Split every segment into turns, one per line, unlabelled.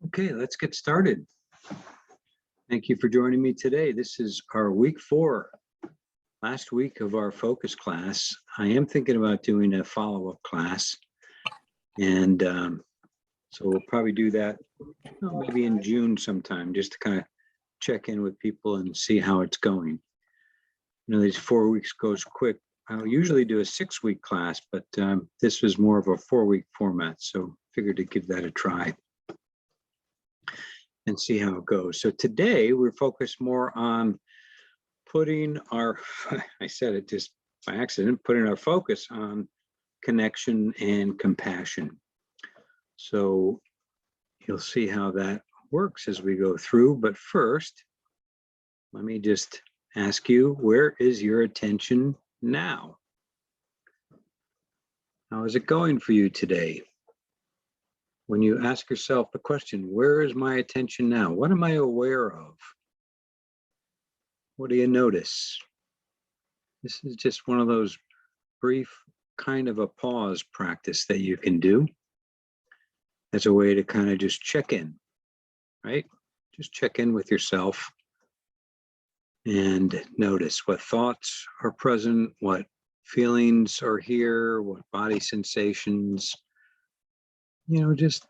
Okay, let's get started. Thank you for joining me today. This is our week 4, last week of our focus class. I am thinking about doing a follow-up class, and so we'll probably do that maybe in June sometime, just to kind of check in with people and see how it's going. You know, these 4 weeks goes quick. I'll usually do a 6-week class, but this was more of a 4-week format, so figured to give that a try and see how it goes. So today we're focused more on putting our, I said it just by accident, putting our focus on connection and compassion. So you'll see how that works as we go through. But first, let me just ask you, where is your attention now? How is it going for you today? When you ask yourself the question, where is my attention now? What am I aware of? What do you notice? This is just one of those brief kind of a pause practice that you can do as a way to kind of just check in, right? Just check in with yourself and notice what thoughts are present, what feelings are here, what body sensations. You know, just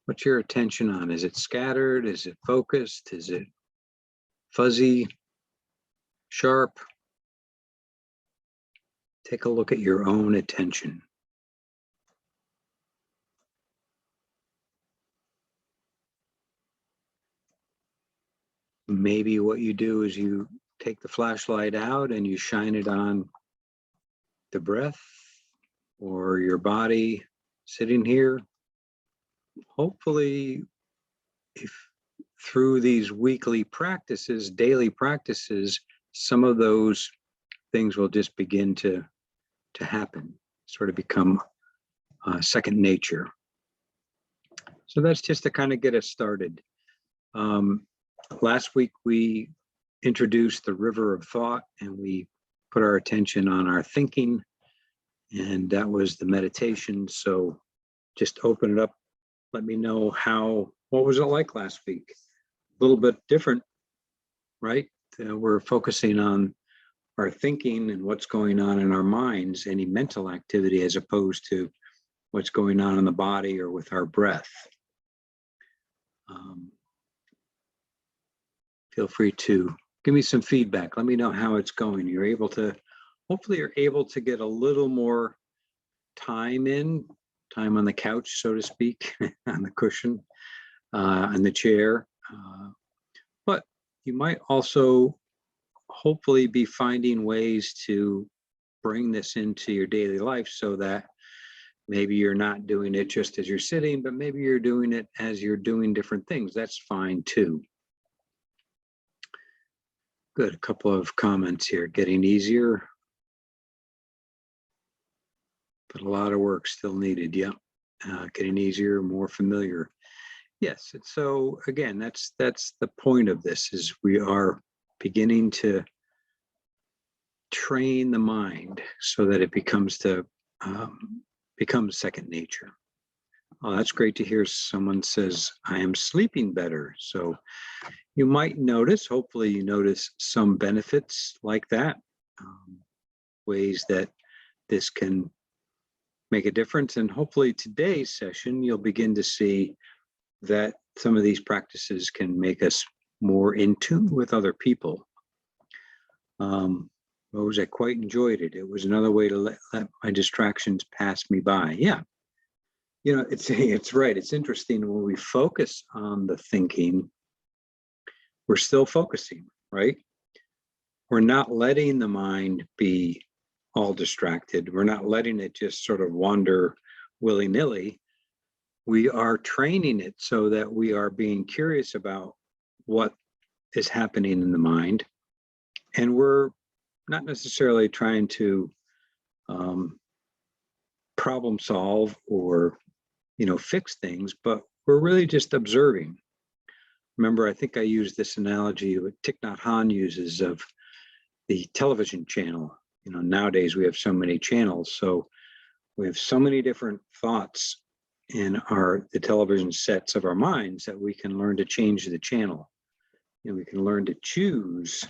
what's your attention on? Is it scattered? Is it focused? Is it fuzzy, sharp? Take a look at your own attention. Maybe what you do is you take the flashlight out and you shine it on the breath or your body sitting here. Hopefully, if through these weekly practices, daily practices, some of those things will just begin to happen, sort of become second nature. So that's just to kind of get us started. Last week, we introduced the river of thought, and we put our attention on our thinking, and that was the meditation. So just open it up. Let me know what was it like last week? A little bit different, right? We're focusing on our thinking and what's going on in our minds, any mental activity, as opposed to what's going on in the body or with our breath. Feel free to give me some feedback. Let me know how it's going. Hopefully you're able to get a little more time on the couch, so to speak, on the cushion, on the chair. But you might also hopefully be finding ways to bring this into your daily life, so that maybe you're not doing it just as you're sitting, but maybe you're doing it as you're doing different things. That's fine too. Good, a couple of comments here. Getting easier, but a lot of work still needed. Yeah, getting easier, more familiar. Yes, so again, that's the point of this, is we are beginning to train the mind so that it becomes second nature. Oh, that's great to hear. Someone says, I am sleeping better. So you might notice, hopefully you notice some benefits like that, ways that this can make a difference. And hopefully today's session, you'll begin to see that some of these practices can make us more in tune with other people. I quite enjoyed it. It was another way to let my distractions pass me by. Yeah. You know, it's right. It's interesting, when we focus on the thinking, we're still focusing, right? We're not letting the mind be all distracted. We're not letting it just sort of wander willy-nilly. We are training it so that we are being curious about what is happening in the mind. And we're not necessarily trying to problem solve or, fix things, but we're really just observing. Remember, I think I used this analogy that Thich Nhat Hanh uses of the television channel. Nowadays we have so many channels, so we have so many different thoughts in the television sets of our minds that we can learn to change the channel, and we can learn to choose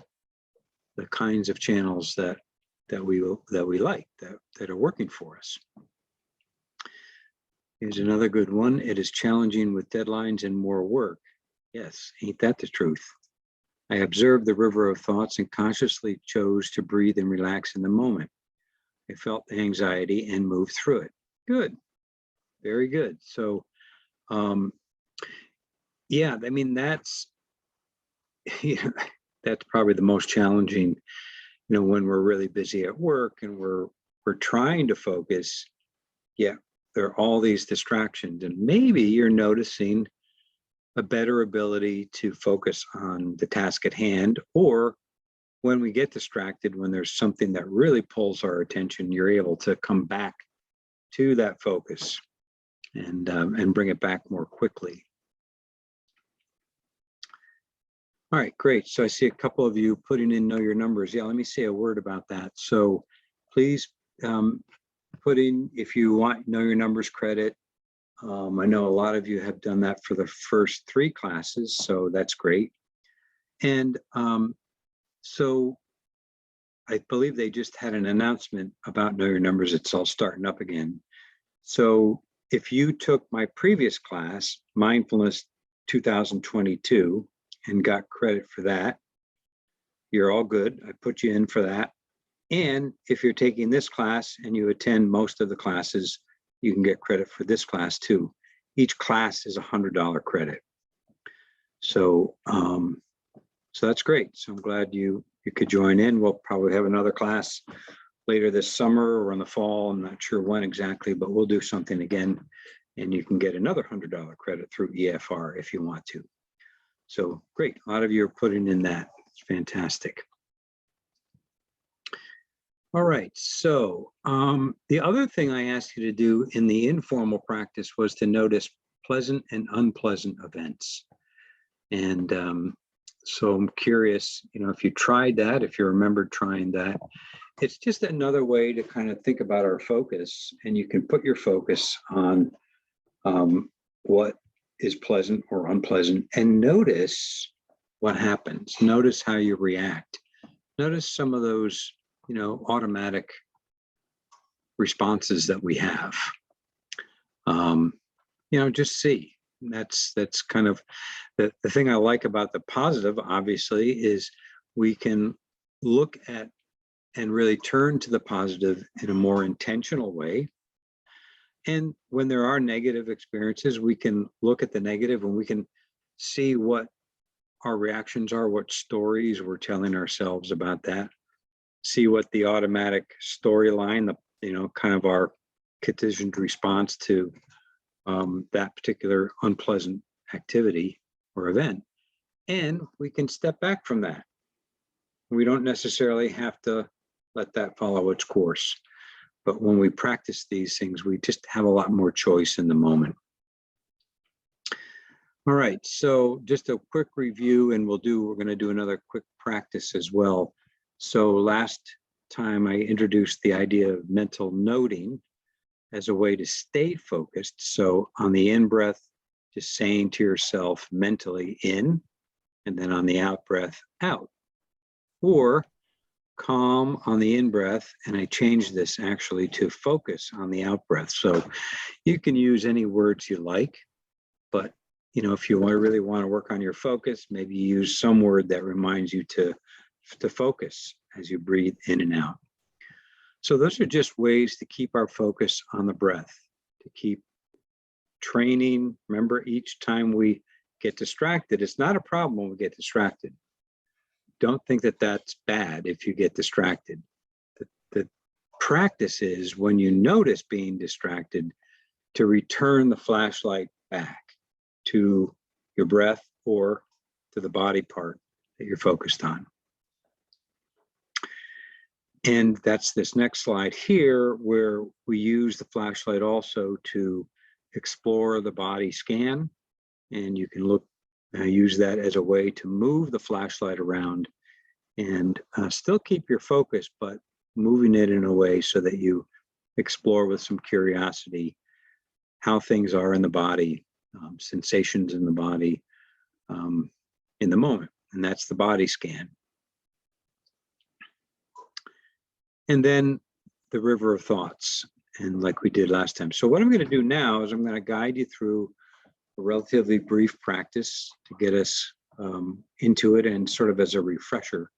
the kinds of channels that we like, that are working for us. Here's another good one. It is challenging with deadlines and more work. Yes, ain't that the truth? I observed the river of thoughts and consciously chose to breathe and relax in the moment. I felt the anxiety and moved through it. Good. Very good. So, yeah, I mean, that's, that's probably the most challenging, when we're really busy at work and we're trying to focus. Yeah, there are all these distractions, and maybe you're noticing a better ability to focus on the task at hand, or when we get distracted, when there's something that really pulls our attention, you're able to come back to that focus and bring it back more quickly. All right, great. So I see a couple of you putting in know your numbers. Yeah, let me say a word about that. So please put in, if you want know your numbers credit. I know a lot of you have done that for the first 3 classes, so that's great. And so I believe they just had an announcement about know your numbers. It's all starting up again. So if you took my previous class, Mindfulness 2022, and got credit for that, you're all good. I put you in for that. And if you're taking this class and you attend most of the classes, you can get credit for this class too. Each class is $100 credit. So, so that's great. So I'm glad you could join in. We'll probably have another class later this summer or in the fall. I'm not sure when exactly, but we'll do something again, and you can get another $100 credit through EFR if you want to. So great. A lot of you are putting in that. It's fantastic. All right, so the other thing I asked you to do in the informal practice was to notice pleasant and unpleasant events. And so I'm curious, if you tried that, if you remembered trying that, it's just another way to kind of think about our focus, and you can put your focus on what is pleasant or unpleasant, and notice what happens. Notice how you react. Notice some of those automatic responses that we have. Just see. That's kind of the thing I like about the positive, obviously, is we can look at and really turn to the positive in a more intentional way. And when there are negative experiences, we can look at the negative and we can see what our reactions are, what stories we're telling ourselves about that. See what the automatic storyline, kind of our conditioned response to that particular unpleasant activity or event. And we can step back from that. We don't necessarily have to let that follow its course. But when we practice these things, we just have a lot more choice in the moment. All right, so just a quick review, and we're going to do another quick practice as well. So last time I introduced the idea of mental noting as a way to stay focused. So on the in-breath, just saying to yourself mentally in, and then on the out-breath, out. Or calm on the in-breath, and I changed this actually to focus on the out-breath. So you can use any words you like, but if you really want to work on your focus, maybe use some word that reminds you to focus as you breathe in and out. So those are just ways to keep our focus on the breath, to keep training. Remember, each time we get distracted, it's not a problem when we get distracted. Don't think that that's bad if you get distracted. The practice is when you notice being distracted, to return the flashlight back to your breath or to the body part that you're focused on. And that's this next slide here, where we use the flashlight also to explore the body scan. And you can use that as a way to move the flashlight around and still keep your focus, but moving it in a way so that you explore with some curiosity how things are in the body, sensations in the body in the moment. And that's the body scan. And then the river of thoughts, and like we did last time. So what I'm going to do now is I'm going to guide you through a relatively brief practice to get us into it and sort of as a refresher.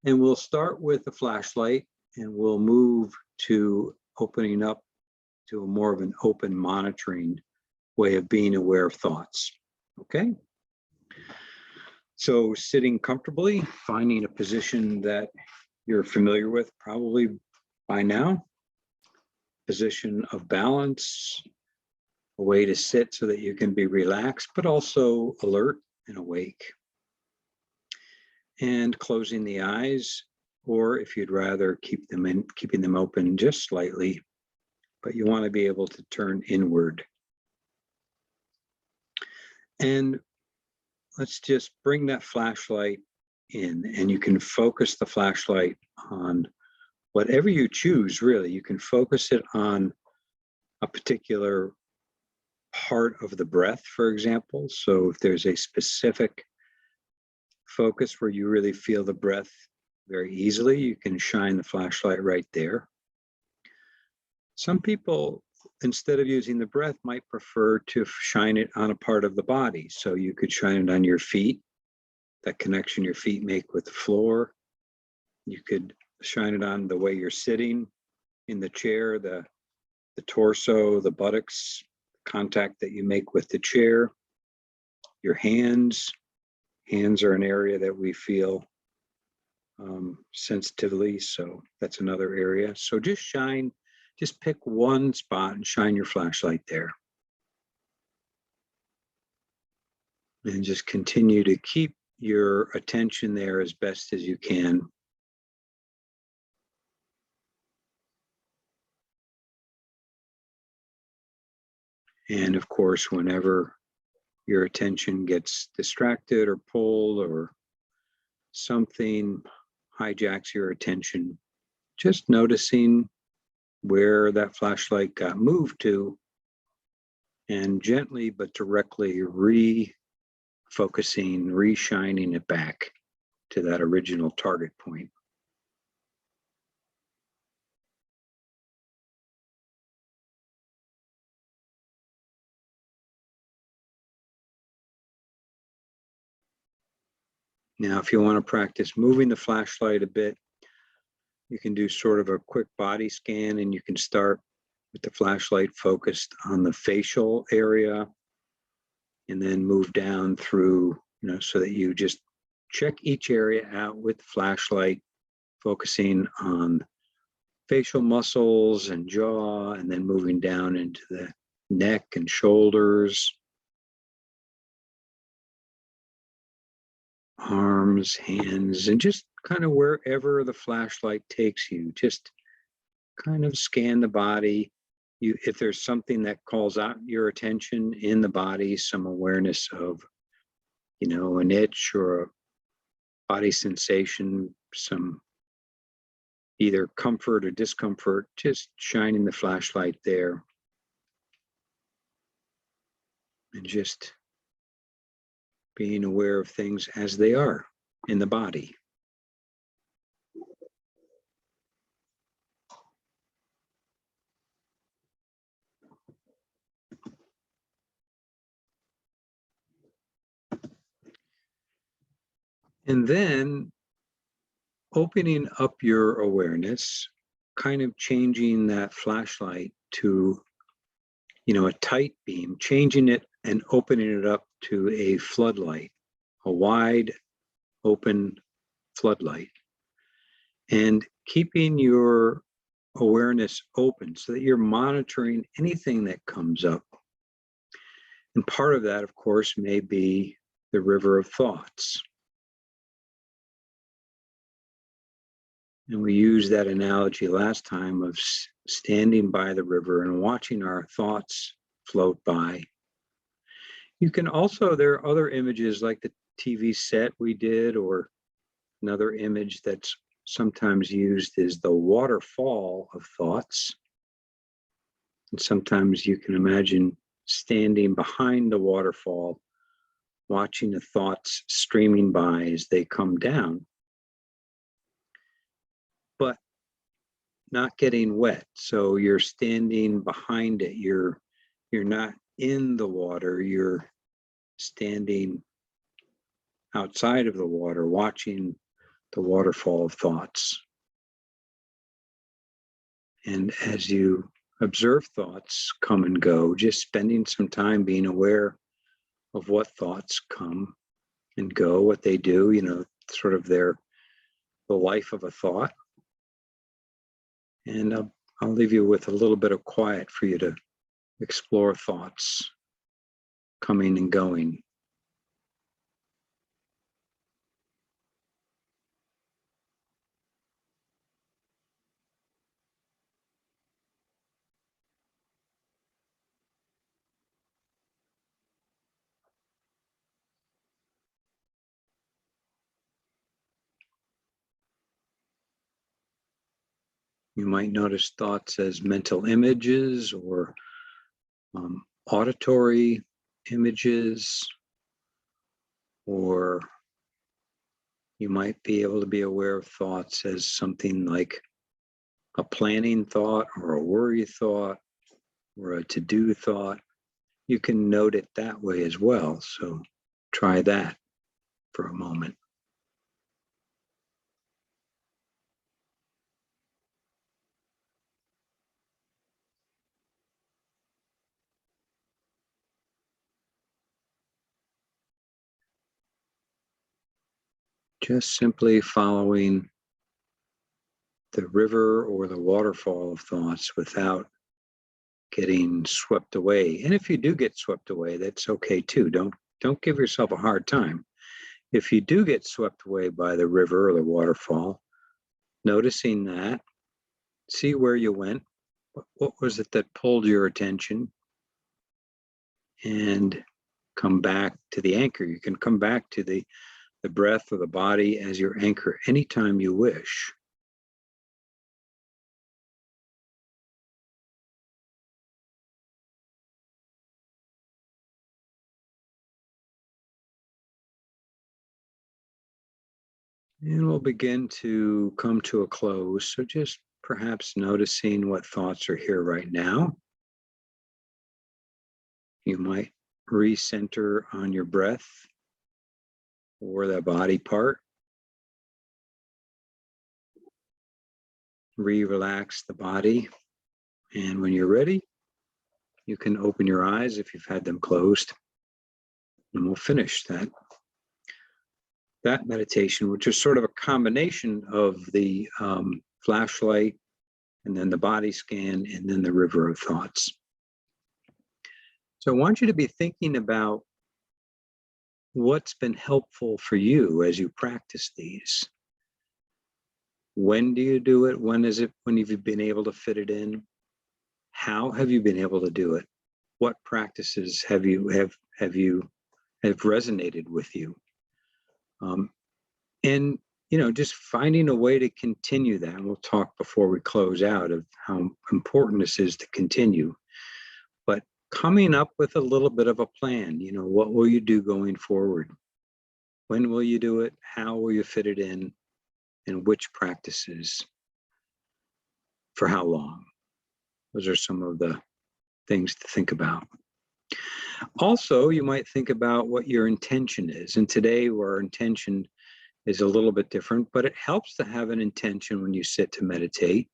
And we'll start with the flashlight and we'll move to opening up to a more of an open monitoring way of being aware of thoughts. Okay? So sitting comfortably, finding a position that you're familiar with probably by now, position of balance, a way to sit so that you can be relaxed, but also alert and awake. And closing the eyes, or if you'd rather keeping them open just slightly, but you want to be able to turn inward. And let's just bring that flashlight in, and you can focus the flashlight on whatever you choose, really. You can focus it on a particular part of the breath, for example. So if there's a specific focus where you really feel the breath very easily, you can shine the flashlight right there. Some people, instead of using the breath, might prefer to shine it on a part of the body. So you could shine it on your feet, that connection your feet make with the floor. You could shine it on the way you're sitting in the chair, the torso, the buttocks, contact that you make with the chair, your hands. Hands are an area that we feel sensitively, so that's another area. So just pick one spot and shine your flashlight there. And just continue to keep your attention there as best as you can. And of course, whenever your attention gets distracted or pulled or something hijacks your attention, just noticing where that flashlight got moved to and gently but directly refocusing, re-shining it back to that original target point. Now, if you want to practice moving the flashlight a bit, you can do sort of a quick body scan, and you can start with the flashlight focused on the facial area and then move down through, so that you just check each area out with the flashlight, focusing on facial muscles and jaw, and then moving down into the neck and shoulders, arms, hands, and just kind of wherever the flashlight takes you, just kind of scan the body. If there's something that calls out your attention in the body, some awareness of, an itch or a body sensation, some either comfort or discomfort, just shining the flashlight there. And just being aware of things as they are in the body. And then opening up your awareness, kind of changing that flashlight to, a tight beam, changing it and opening it up to a floodlight, a wide open floodlight, and keeping your awareness open so that you're monitoring anything that comes up. And part of that, of course, may be the river of thoughts. And we used that analogy last time of standing by the river and watching our thoughts float by. You can also, there are other images like the TV set we did, or another image that's sometimes used is the waterfall of thoughts. And sometimes you can imagine standing behind the waterfall, watching the thoughts streaming by as they come down, but not getting wet. So you're standing behind it. You're not in the water. You're standing outside of the water, watching the waterfall of thoughts. And as you observe thoughts come and go, just spending some time being aware of what thoughts come and go, what they do, sort of the life of a thought. And I'll leave you with a little bit of quiet for you to explore thoughts coming and going. You might notice thoughts as mental images or auditory images, or you might be able to be aware of thoughts as something like a planning thought or a worry thought or a to-do thought. You can note it that way as well. So try that for a moment. Just simply following the river or the waterfall of thoughts without getting swept away. And if you do get swept away, that's okay too. Don't give yourself a hard time. If you do get swept away by the river or the waterfall, noticing that, see where you went. What was it that pulled your attention? And come back to the anchor. You can come back to the breath or the body as your anchor anytime you wish. And we'll begin to come to a close. So just perhaps noticing what thoughts are here right now. You might recenter on your breath or the body part. Relax the body. And when you're ready, you can open your eyes if you've had them closed. And we'll finish that meditation, which is sort of a combination of the flashlight and then the body scan and then the river of thoughts. So I want you to be thinking about what's been helpful for you as you practice these. When do you do it? When have you been able to fit it in? How have you been able to do it? What practices have resonated with you? And just finding a way to continue that. And we'll talk before we close out of how important this is to continue. But coming up with a little bit of a plan. What will you do going forward? When will you do it? How will you fit it in? And which practices? For how long? Those are some of the things to think about. Also, you might think about what your intention is. And today, our intention is a little bit different, but it helps to have an intention when you sit to meditate.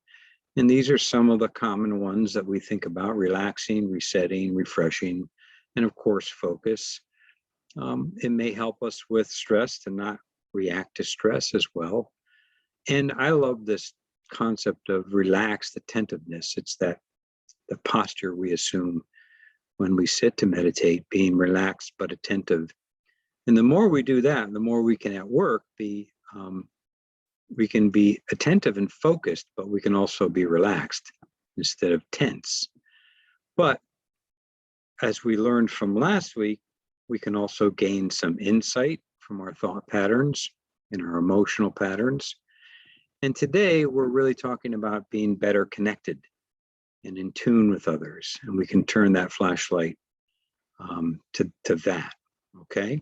And these are some of the common ones that we think about: relaxing, resetting, refreshing, and of course, focus. It may help us with stress to not react to stress as well. And I love this concept of relaxed attentiveness. It's the posture we assume when we sit to meditate, being relaxed but attentive. And the more we do that, the more we can at work we can be attentive and focused, but we can also be relaxed instead of tense. But as we learned from last week, we can also gain some insight from our thought patterns and our emotional patterns. And today we're really talking about being better connected. and in tune with others. And we can turn that flashlight to that, okay?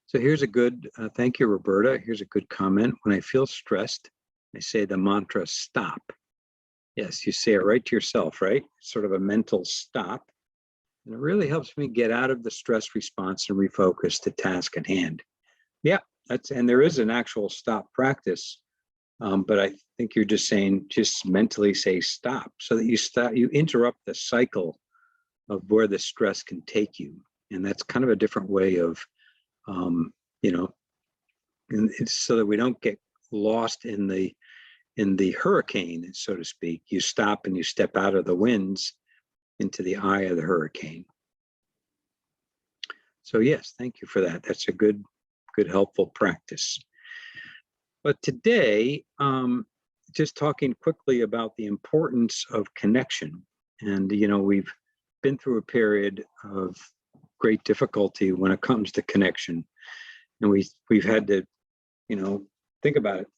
So here's a good, thank you, Roberta. Here's a good comment. When I feel stressed, I say the mantra, stop. Yes, you say it right to yourself, right? Sort of a mental stop. And it really helps me get out of the stress response and refocus to task at hand. Yeah, and there is an actual stop practice, but I think you're just saying, just mentally say stop, so that you interrupt the cycle of where the stress can take you. And that's kind of a different way of, you know, and it's so that we don't get lost in the hurricane, so to speak. You stop and you step out of the winds into the eye of the hurricane. So yes, thank you for that. That's a good, helpful practice. But today, just talking quickly about the importance of connection. And, you know, we've been through a period of great difficulty when it comes to connection. And we've had to, you know, think about it.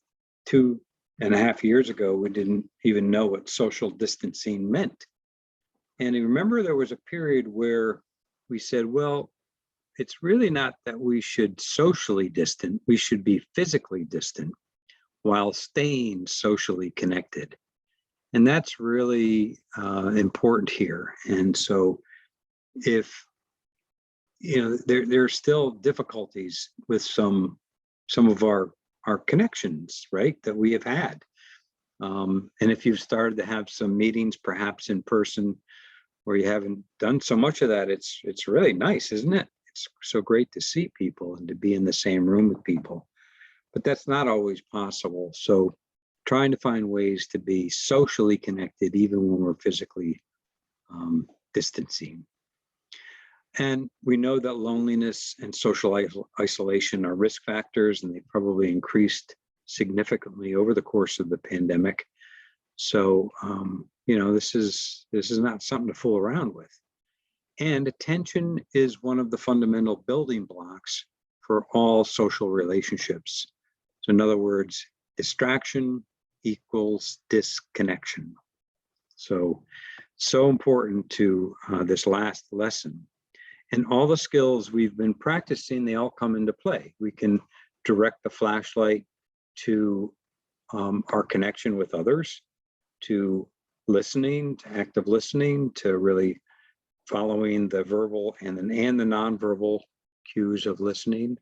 2.5 years ago, we didn't even know what social distancing meant. And you remember there was a period where we said, well, it's really not that we should socially distant, we should be physically distant while staying socially connected. And that's really important here. And so if, you know, there are still difficulties with some of our connections, right, that we have had. And if you've started to have some meetings, perhaps in person, where you haven't done so much of that, it's really nice, isn't it? It's so great to see people and to be in the same room with people. But that's not always possible. So trying to find ways to be socially connected, even when we're physically distancing. And we know that loneliness and social isolation are risk factors, and they probably increased significantly over the course of the pandemic. So, you know, this is not something to fool around with. And attention is one of the fundamental building blocks for all social relationships. So in other words, distraction equals disconnection. So important to this last lesson. And all the skills we've been practicing, they all come into play. We can direct the flashlight to our connection with others, to listening, to active listening, to really following the verbal and the nonverbal cues of listening,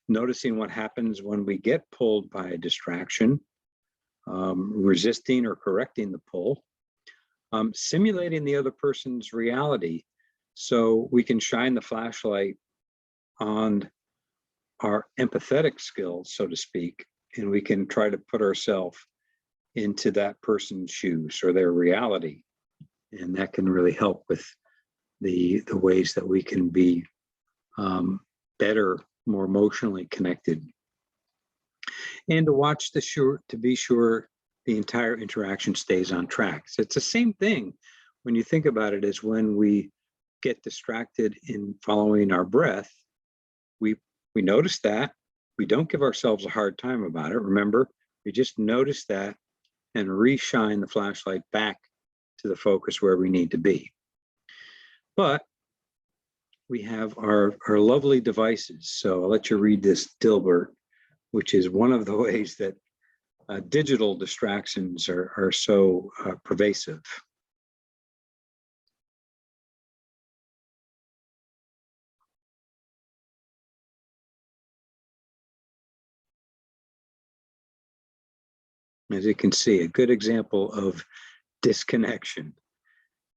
noticing what happens when we get pulled by a distraction, resisting or correcting the pull, simulating the other person's reality, so we can shine the flashlight on our empathetic skills, so to speak, and we can try to put ourselves into that person's shoes or their reality. And that can really help with the ways that we can be better, more emotionally connected. And to be sure the entire interaction stays on track. So it's the same thing when you think about it, as when we get distracted in following our breath, we notice that. We don't give ourselves a hard time about it. Remember, we just notice that and re-shine the flashlight back to the focus where we need to be. But we have our lovely devices. So I'll let you read this, Dilbert, which is one of the ways that digital distractions are so pervasive. As you can see, a good example of disconnection.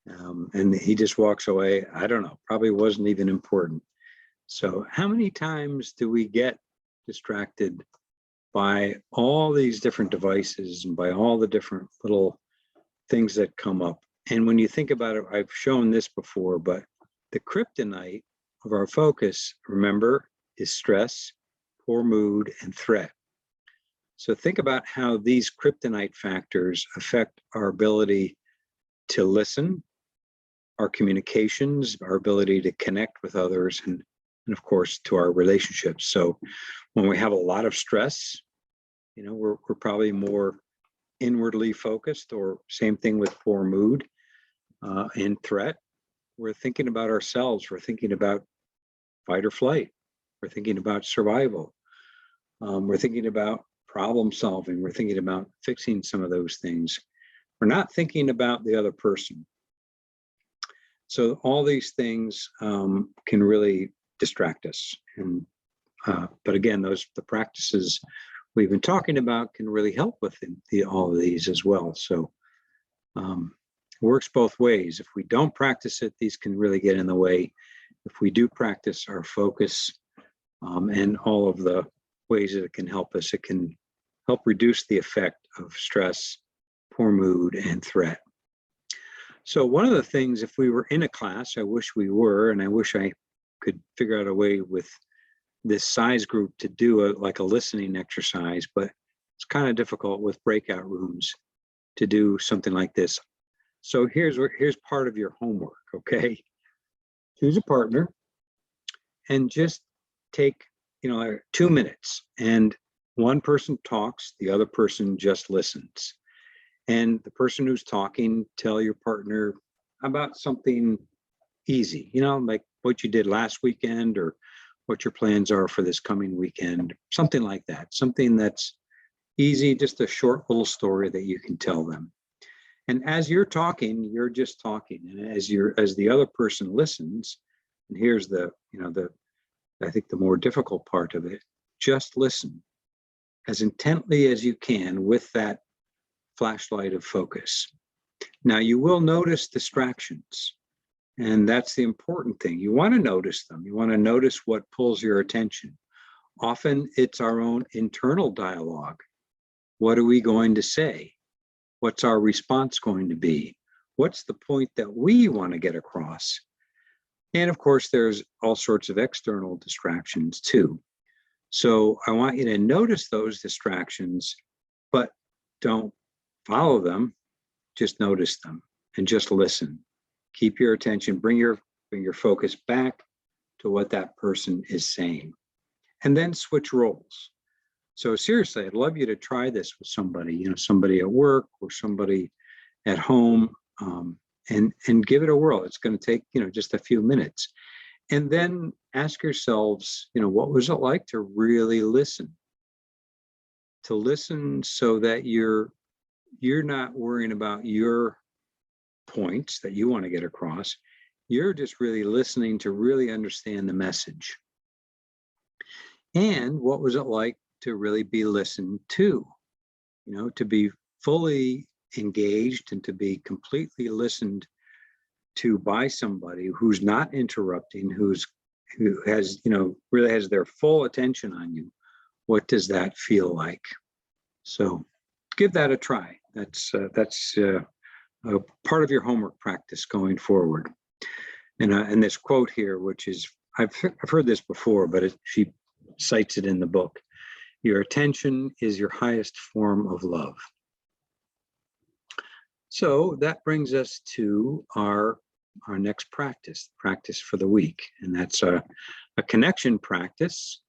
And he just walks away. I don't know, probably wasn't even important. So how many times do we get distracted by all these different devices and by all the different little things that come up? And when you think about it, I've shown this before, but the kryptonite of our focus, remember, is stress, poor mood, and threat. So think about how these kryptonite factors affect our ability to listen, our communications, our ability to connect with others, and of course, to our relationships. So when we have a lot of stress, you know, we're probably more inwardly focused, or same thing with poor mood and threat. We're thinking about ourselves. We're thinking about fight or flight. We're thinking about survival. We're thinking about problem solving. We're thinking about fixing some of those things. We're not thinking about the other person. So all these things can really distract us. And but again, the practices we've been talking about can really help with all of these as well. So it works both ways. If we don't practice it, these can really get in the way. If we do practice our focus and all of the ways that it can help us, it can help reduce the effect of stress, poor mood, and threat. So one of the things, if we were in a class, I wish we were, and I wish I could figure out a way with this size group to do like a listening exercise, but it's kind of difficult with breakout rooms to do something like this. So here's part of your homework, okay? Choose a partner and just take 2 minutes, and one person talks, the other person just listens. And the person who's talking, tell your partner about something easy, like what you did last weekend or what your plans are for this coming weekend, something like that, something that's easy, just a short little story that you can tell them. And as you're talking, you're just talking. And as the other person listens, and here's I think the more difficult part of it, just listen as intently as you can with that flashlight of focus. Now, you will notice distractions, and that's the important thing. You want to notice them. You want to notice what pulls your attention. Often it's our own internal dialogue. What are we going to say? What's our response going to be? What's the point that we want to get across? And of course, there's all sorts of external distractions too. So I want you to notice those distractions, but don't follow them. Just notice them and just listen. Keep your attention, bring your focus back to what that person is saying. And then switch roles. So seriously, I'd love you to try this with somebody, somebody at work or somebody at home, and give it a whirl. It's going to take, just a few minutes. And then ask yourselves, what was it like to really listen? To listen so that you're not worrying about your points that you want to get across. You're just really listening to really understand the message. And what was it like to really be listened to? To be fully engaged and to be completely listened to by somebody who's not interrupting, who has, really has their full attention on you. What does that feel like? So give that a try. That's a part of your homework practice going forward. And this quote here, which is, I've heard this before, but she cites it in the book. Your attention is your highest form of love. So that brings us to our next practice for the week. And that's a connection practice,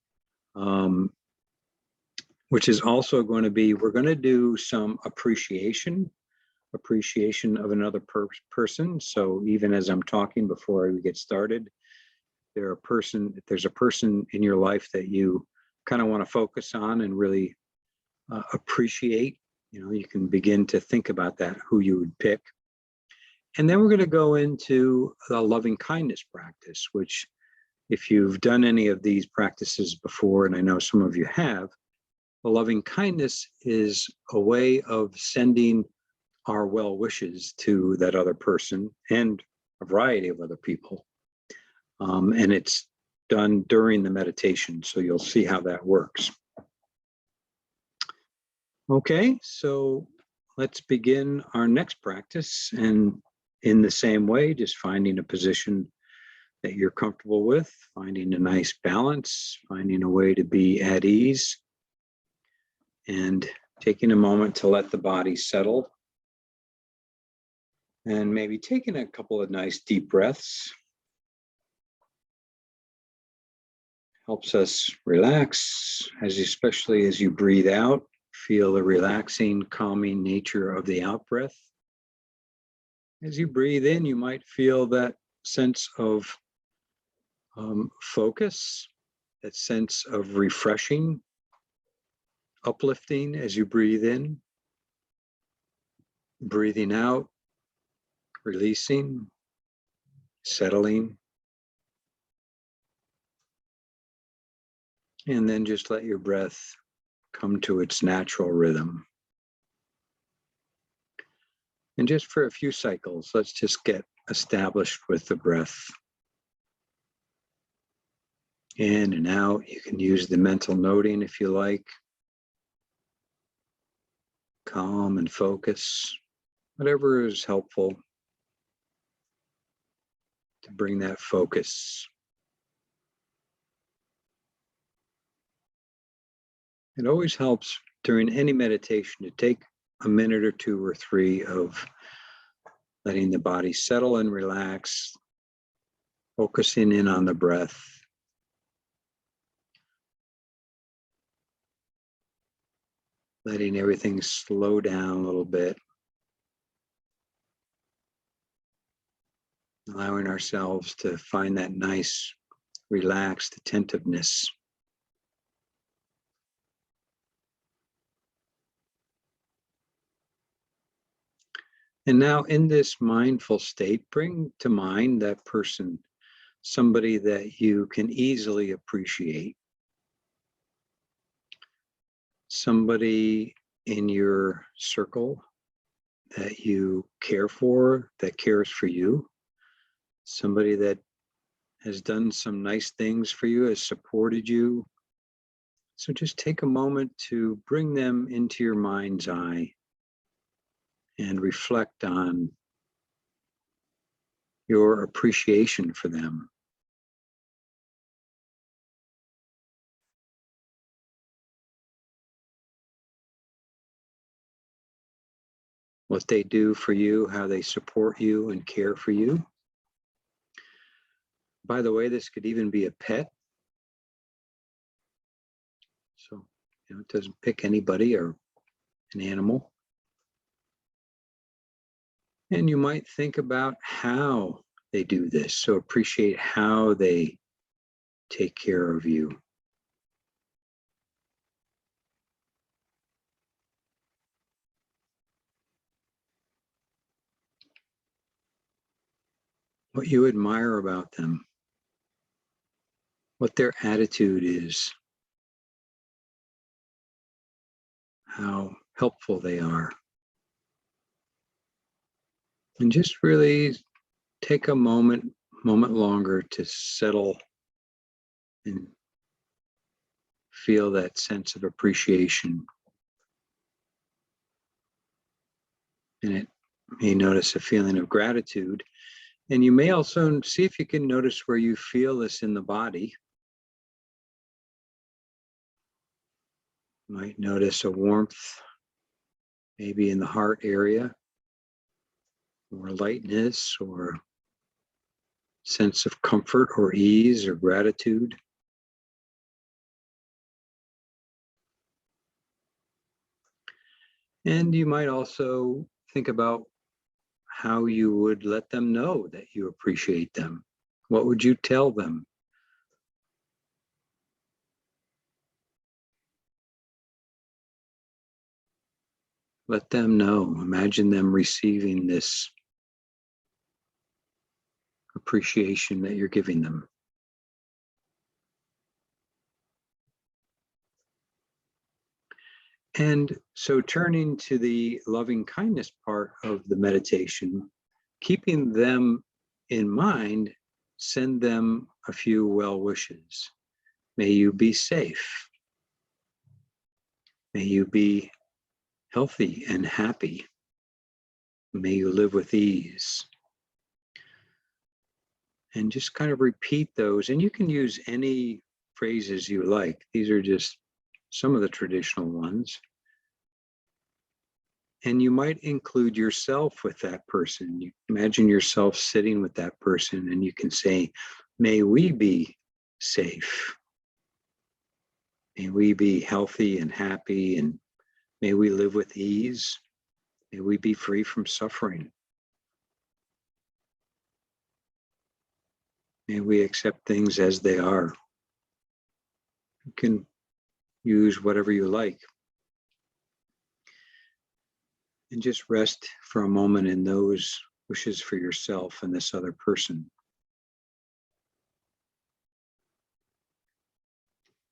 which is also going to be, we're going to do some appreciation of another person. So even as I'm talking, before we get started, if there's a person in your life that you kind of want to focus on and really appreciate, you can begin to think about that, who you would pick. And then we're going to go into the loving kindness practice, which, if you've done any of these practices before, and I know some of you have, the loving kindness is a way of sending our well wishes to that other person and a variety of other people. And it's done during the meditation, so you'll see how that works. Okay, so let's begin our next practice. And in the same way, just finding a position that you're comfortable with, finding a nice balance, finding a way to be at ease, and taking a moment to let the body settle. And maybe taking a couple of nice deep breaths. Helps us relax, especially as you breathe out. Feel the relaxing, calming nature of the out breath. As you breathe in, you might feel that sense of focus, that sense of refreshing, uplifting as you breathe in. Breathing out, releasing, settling. And then just let your breath come to its natural rhythm. And just for a few cycles, let's just get established with the breath. In and out. You can use the mental noting if you like. Calm and focus, whatever is helpful to bring that focus. It always helps during any meditation to take a minute or two or three of letting the body settle and relax, focusing in on the breath. Letting everything slow down a little bit. Allowing ourselves to find that nice, relaxed attentiveness. And now in this mindful state, bring to mind that person, somebody that you can easily appreciate. Somebody in your circle that you care for, that cares for you. Somebody that has done some nice things for you, has supported you. So just take a moment to bring them into your mind's eye and reflect on your appreciation for them. What they do for you, how they support you and care for you. By the way, this could even be a pet. So, it doesn't pick anybody or an animal. And you might think about how they do this. So appreciate how they take care of you. What you admire about them. What their attitude is. How helpful they are. And just really take a moment longer to settle and feel that sense of appreciation. And it may notice a feeling of gratitude. And you may also see if you can notice where you feel this in the body. You might notice a warmth, maybe in the heart area, or lightness, or sense of comfort or ease or gratitude. And you might also think about how you would let them know that you appreciate them. What would you tell them? Let them know. Imagine them receiving this appreciation that you're giving them. And so turning to the loving kindness part of the meditation, keeping them in mind, send them a few well wishes. May you be safe. May you be healthy and happy. May you live with ease. And just kind of repeat those. And you can use any phrases you like. These are just some of the traditional ones. And you might include yourself with that person. You imagine yourself sitting with that person and you can say, may we be safe. May we be healthy and happy and May we live with ease. May we be free from suffering. May we accept things as they are. You can use whatever you like. And just rest for a moment in those wishes for yourself and this other person.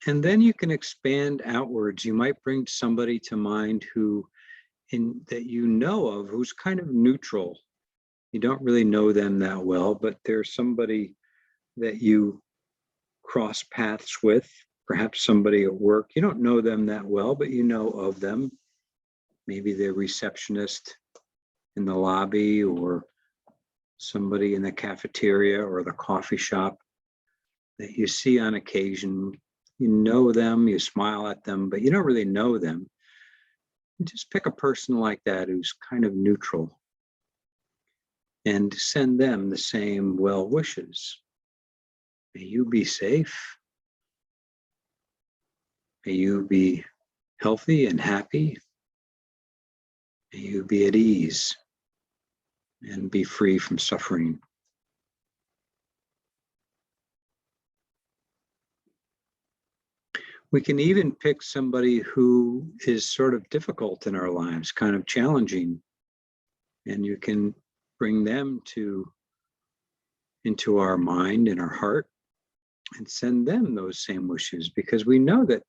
And then you can expand outwards. You might bring somebody to mind that you know of, who's kind of neutral. You don't really know them that well, but there's somebody that you cross paths with, perhaps somebody at work. You don't know them that well, but you know of them. Maybe they're receptionist in the lobby, or somebody in the cafeteria or the coffee shop that you see on occasion. You know them, you smile at them, but you don't really know them. And just pick a person like that who's kind of neutral and send them the same well wishes. May you be safe. May you be healthy and happy. May you be at ease and be free from suffering. We can even pick somebody who is sort of difficult in our lives, kind of challenging, and you can bring them into our mind and our heart and send them those same wishes, because we know that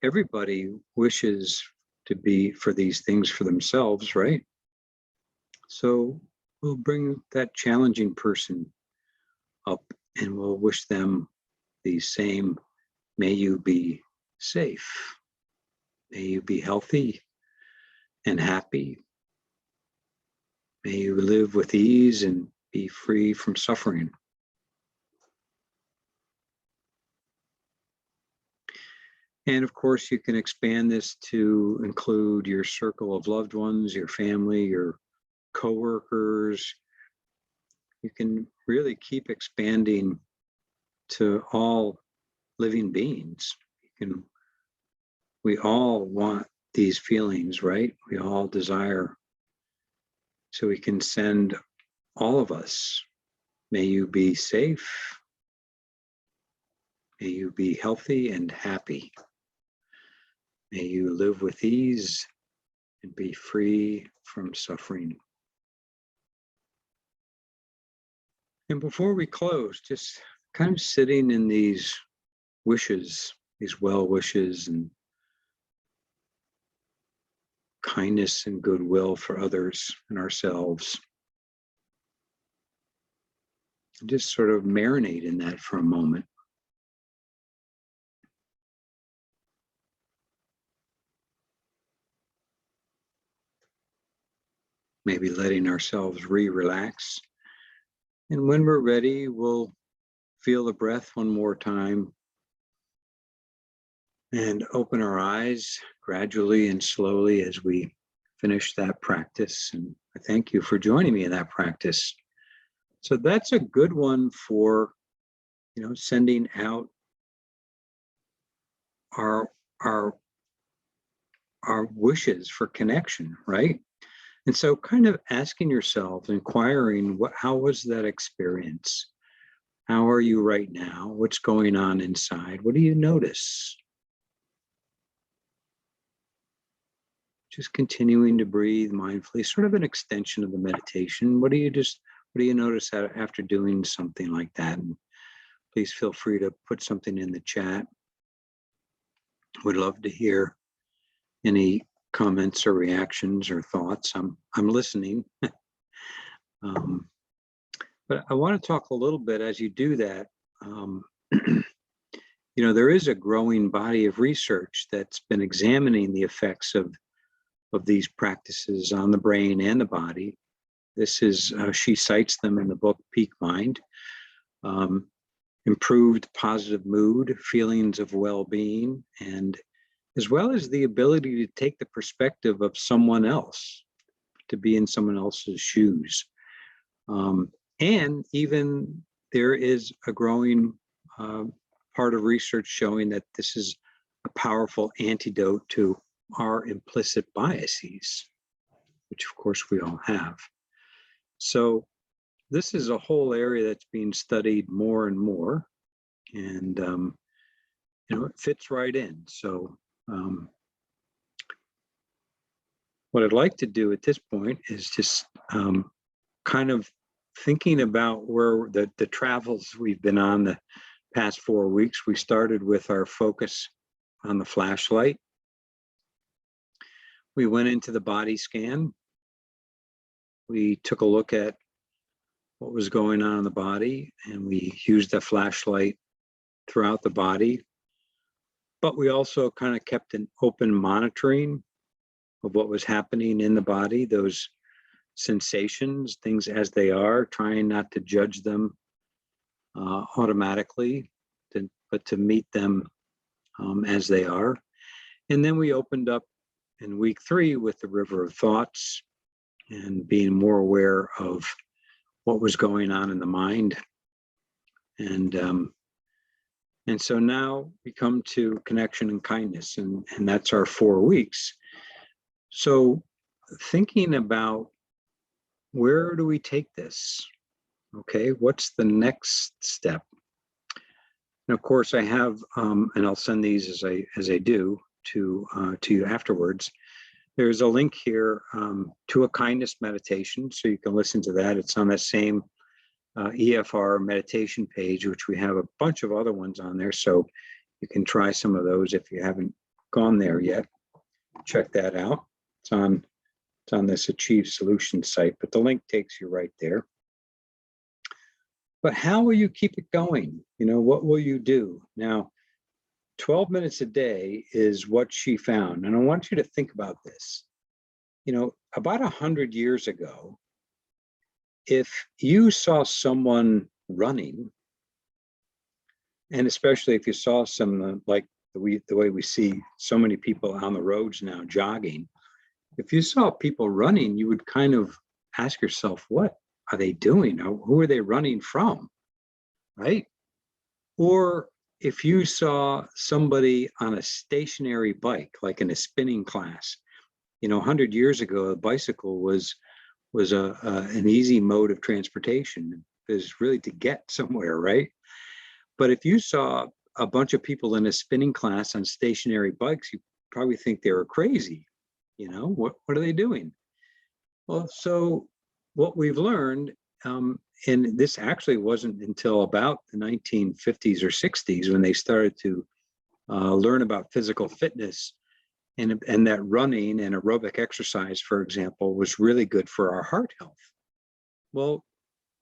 everybody wishes to be for these things for themselves, right? So we'll bring that challenging person up and we'll wish them the same. May you be safe. May you be healthy and happy. May you live with ease and be free from suffering. And of course, you can expand this to include your circle of loved ones, your family, your coworkers. You can really keep expanding to all living beings. We all want these feelings, right? We all desire. So we can send all of us. May you be safe. May you be healthy and happy. May you live with ease and be free from suffering. And before we close, just kind of sitting in these wishes, these well wishes and kindness and goodwill for others and ourselves. And just sort of marinate in that for a moment. Maybe letting ourselves relax. And when we're ready, we'll feel the breath one more time and open our eyes gradually and slowly as we finish that practice. And I thank you for joining me in that practice. So that's a good one for, sending out our wishes for connection, right? And so kind of asking yourself, inquiring, how was that experience? How are you right now? What's going on inside? What do you notice? Just continuing to breathe mindfully, sort of an extension of the meditation. What do you notice after doing something like that? And please feel free to put something in the chat. Would love to hear any comments or reactions or thoughts. I'm listening. But I want to talk a little bit as you do that. There is a growing body of research that's been examining the effects of these practices on the brain and the body. This is, she cites them in the book Peak Mind. Improved positive mood, feelings of well-being, and as well as the ability to take the perspective of someone else, to be in someone else's shoes. And even there is a growing part of research showing that this is a powerful antidote to our implicit biases, which of course we all have. So this is a whole area that's being studied more and more, and it fits right in. So what I'd like to do at this point is just kind of thinking about where the travels we've been on the past 4 weeks. We started with our focus on the flashlight. We went into the body scan. We took a look at what was going on in the body, and we used the flashlight throughout the body. But we also kind of kept an open monitoring of what was happening in the body, those sensations, things as they are, trying not to judge them automatically, but to meet them as they are. And then we opened up in week 3 with the river of thoughts and being more aware of what was going on in the mind. And so now we come to connection and kindness, and that's our 4 weeks. So thinking about, where do we take this? Okay, what's the next step? And of course I have, and I'll send these as I do to you afterwards. There's a link here to a kindness meditation, so you can listen to that. It's on that same EFR meditation page, which we have a bunch of other ones on there, so you can try some of those if you haven't gone there yet. Check that out. It's on this Achieve Solutions site, but the link takes you right there. But how will you keep it going? What will you do? Now, 12 minutes a day is what she found. And I want you to think about this. About 100 years ago, if you saw someone running, and especially if you saw some, like the way we see so many people on the roads now jogging, if you saw people running, you would kind of ask yourself, what are they doing? Who are they running from, right? Or if you saw somebody on a stationary bike, like in a spinning class, 100 years ago, a bicycle was an easy mode of transportation. Is really to get somewhere, right? But if you saw a bunch of people in a spinning class on stationary bikes, you probably think they were crazy. What are they doing? Well, so what we've learned, and this actually wasn't until about the 1950s or 60s when they started to learn about physical fitness, and that running and aerobic exercise, for example, was really good for our heart health. Well,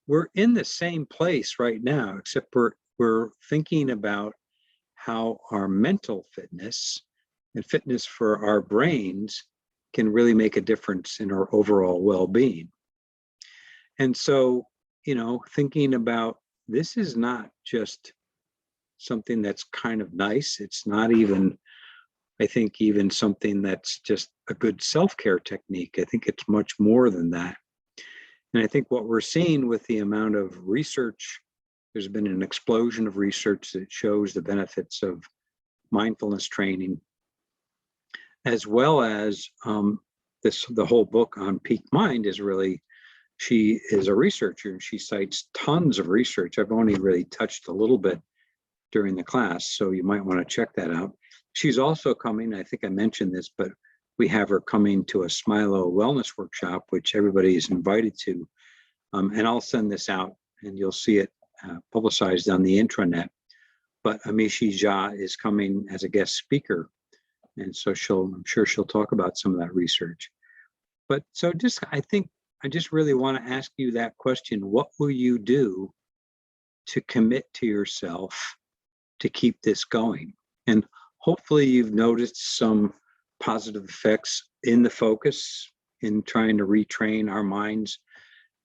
we're in the same place right now, except we're thinking about how our mental fitness and fitness for our brains can really make a difference in our overall well-being. And so, thinking about, this is not just something that's kind of nice. It's not even, I think, even something that's just a good self-care technique. I think it's much more than that. And I think what we're seeing with the amount of research, there's been an explosion of research that shows the benefits of mindfulness training, as well as the whole book on Peak Mind is really, she is a researcher and she cites tons of research. I've only really touched a little bit during the class, so you might want to check that out. She's also coming, I think I mentioned this, but we have her coming to a Smilo wellness workshop, which everybody is invited to. And I'll send this out and you'll see it publicized on the intranet. But Amishi Jha is coming as a guest speaker. And so I'm sure she'll talk about some of that research. But so I just really want to ask you that question. What will you do to commit to yourself to keep this going? And hopefully you've noticed some positive effects in the focus, in trying to retrain our minds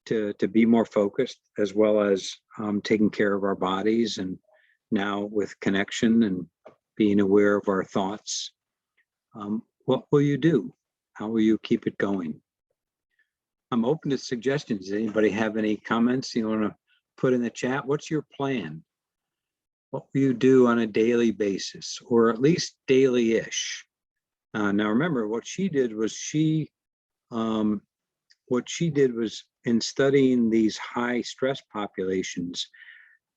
to be more focused, as well as taking care of our bodies, and now with connection and being aware of our thoughts. What will you do? How will you keep it going? I'm open to suggestions. Does anybody have any comments you want to put in the chat? What's your plan? What will you do on a daily basis, or at least daily-ish? Now remember, what she did was in studying these high stress populations,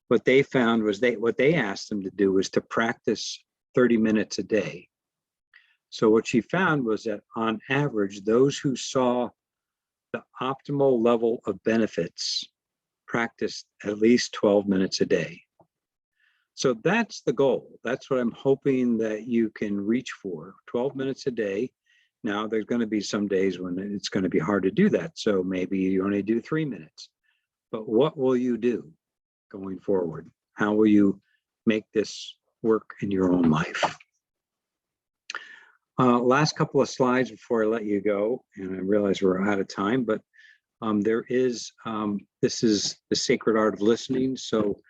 what they found was what they asked them to do was to practice 30 minutes a day. So what she found was that on average, those who saw the optimal level of benefits practiced at least 12 minutes a day. So that's the goal. That's what I'm hoping that you can reach for, 12 minutes a day. Now, there's going to be some days when it's going to be hard to do that. So maybe you only do 3 minutes. But what will you do going forward? How will you make this work in your own life? Last couple of slides before I let you go, and I realize we're out of time, but this is the sacred art of listening. So,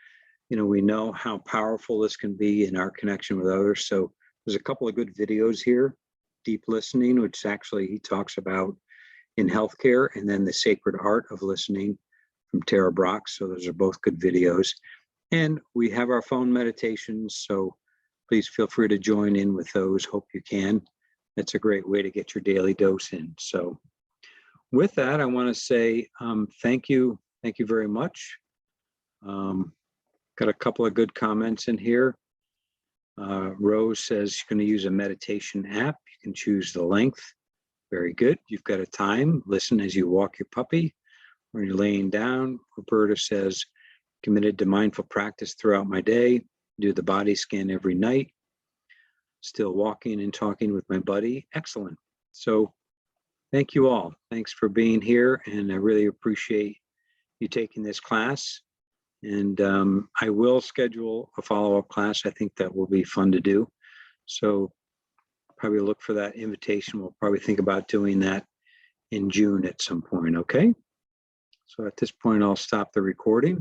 we know how powerful this can be in our connection with others. So there's a couple of good videos here. Deep listening, which actually he talks about in healthcare, and then the sacred art of listening from Tara Brach. So those are both good videos. And we have our phone meditations, so please feel free to join in with those. Hope you can. That's a great way to get your daily dose in. So with that, I want to say thank you. Thank you very much. Got a couple of good comments in here. Rose says she's going to use a meditation app. You can choose the length. Very good. You've got a time. Listen as you walk your puppy or you're laying down. Roberta says, committed to mindful practice throughout my day. Do the body scan every night. Still walking and talking with my buddy. Excellent. So thank you all. Thanks for being here. And I really appreciate you taking this class. And I will schedule a follow-up class. I think that will be fun to do. So probably look for that invitation. We'll probably think about doing that in June at some point, okay? So at this point, I'll stop the recording.